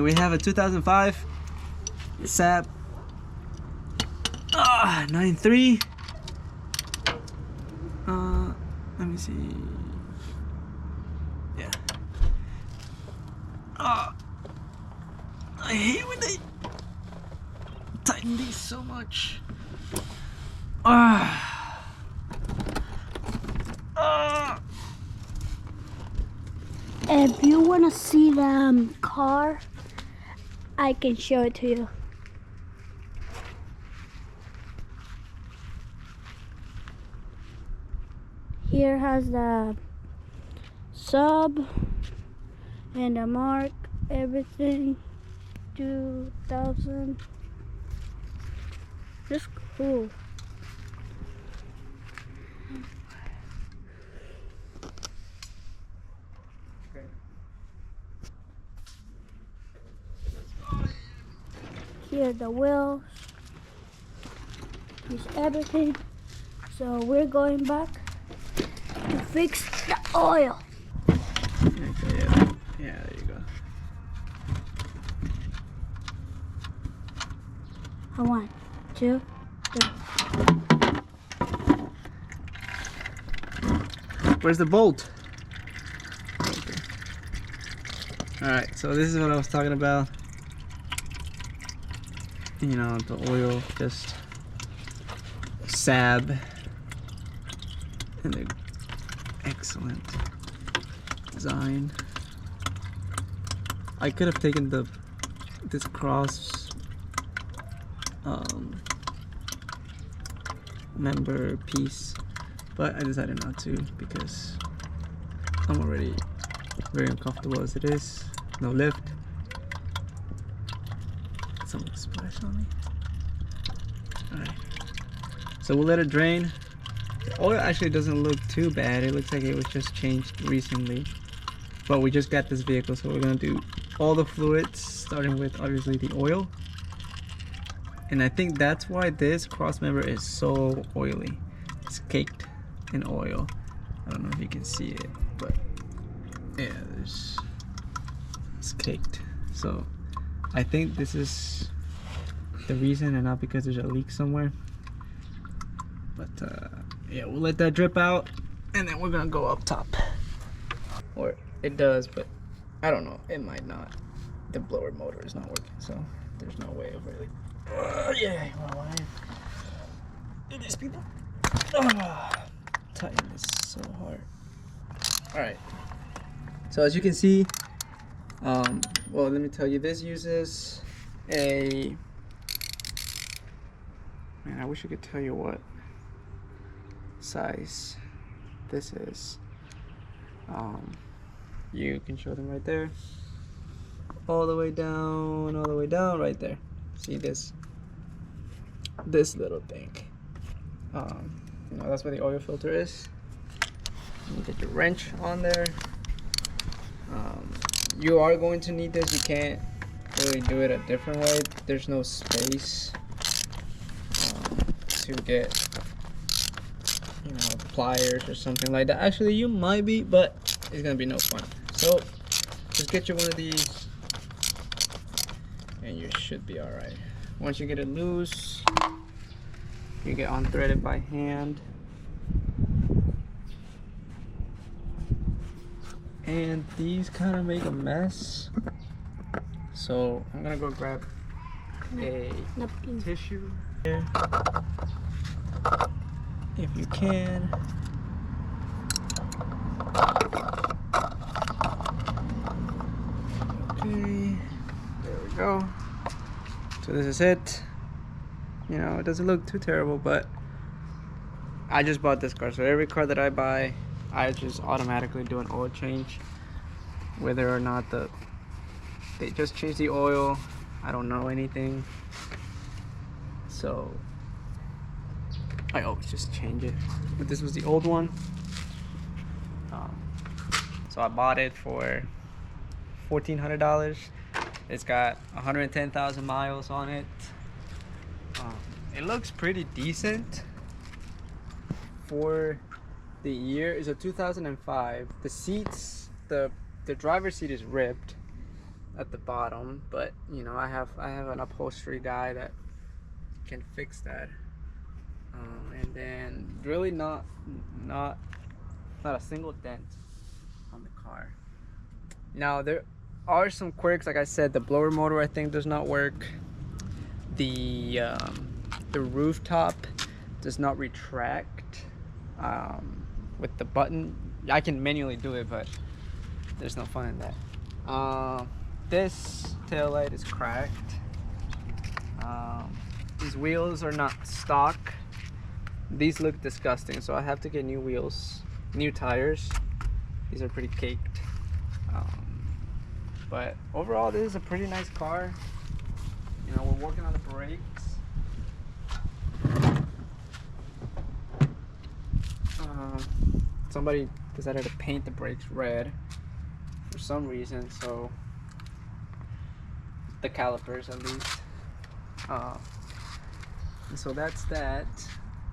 we have a 2005 Saab 9.3. Let me see. Yeah. I hate when they tighten these so much. If you want to see the car, I can show it to you. Here has the Saab and the mark, everything. 2000. Just cool. Here are the wheels. Here's everything. So we're going back to fix the oil. Okay, yeah, there you go. One, two, three. Where's the bolt? Okay. Alright, so this is what I was talking about. You know, the oil, just Saab, and the excellent design. I could have taken this cross member piece, but I decided not to because I'm already very uncomfortable as it is. No lift. Something splash on me. Alright, so we'll let it drain. The oil actually doesn't look too bad. It looks like it was just changed recently, but we just got this vehicle, so we're gonna do all the fluids, starting with obviously the oil. And I think that's why this cross member is so oily. It's caked in oil. I don't know if you can see it, but yeah, it's caked. So I think this is the reason, and not because there's a leak somewhere. But yeah, we'll let that drip out, and then we're gonna go up top. Or it does, but I don't know. It might not. The blower motor is not working, so there's no way of really. Yeah, well, do these people. Tighten this so hard. All right. So as you can see, well, let me tell you, this uses a. Man, I wish I could tell you what size this is. You can show them right there. All the way down, right there. See this little thing. You know, that's where the oil filter is. You get your wrench on there. You are going to need this. You can't really do it a different way. There's no space to get, you know, pliers or something like that. Actually, you might be, but it's gonna be no fun. So just get you one of these, and you should be all right. Once you get it loose, you get unthreaded by hand. And these kind of make a mess. So I'm gonna go grab a tissue here, if you can. Okay, there we go. So this is it. You know, it doesn't look too terrible, but I just bought this car, so every car that I buy, I just automatically do an oil change, whether or not they just change the oil. I don't know anything, so I always just change it. But this was the old one, so I bought it for $1,400. It's got 110,000 miles on it. It looks pretty decent for the year. It's a 2005. The seats, the driver's seat is ripped. at the bottom, but you know, I have an upholstery guy that can fix that. And then really not a single dent on the car. Now there are some quirks, like I said, the blower motor I think does not work. The rooftop does not retract with the button. I can manually do it, but there's no fun in that. This taillight is cracked. These wheels are not stock. These look disgusting, so I have to get new wheels, new tires. These are pretty caked. But overall, this is a pretty nice car. You know, we're working on the brakes. Somebody decided to paint the brakes red for some reason, so the calipers at least. And so that's that.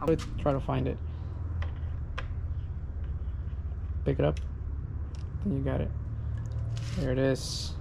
I'm gonna try to find it. Pick it up. Then you got it. There it is.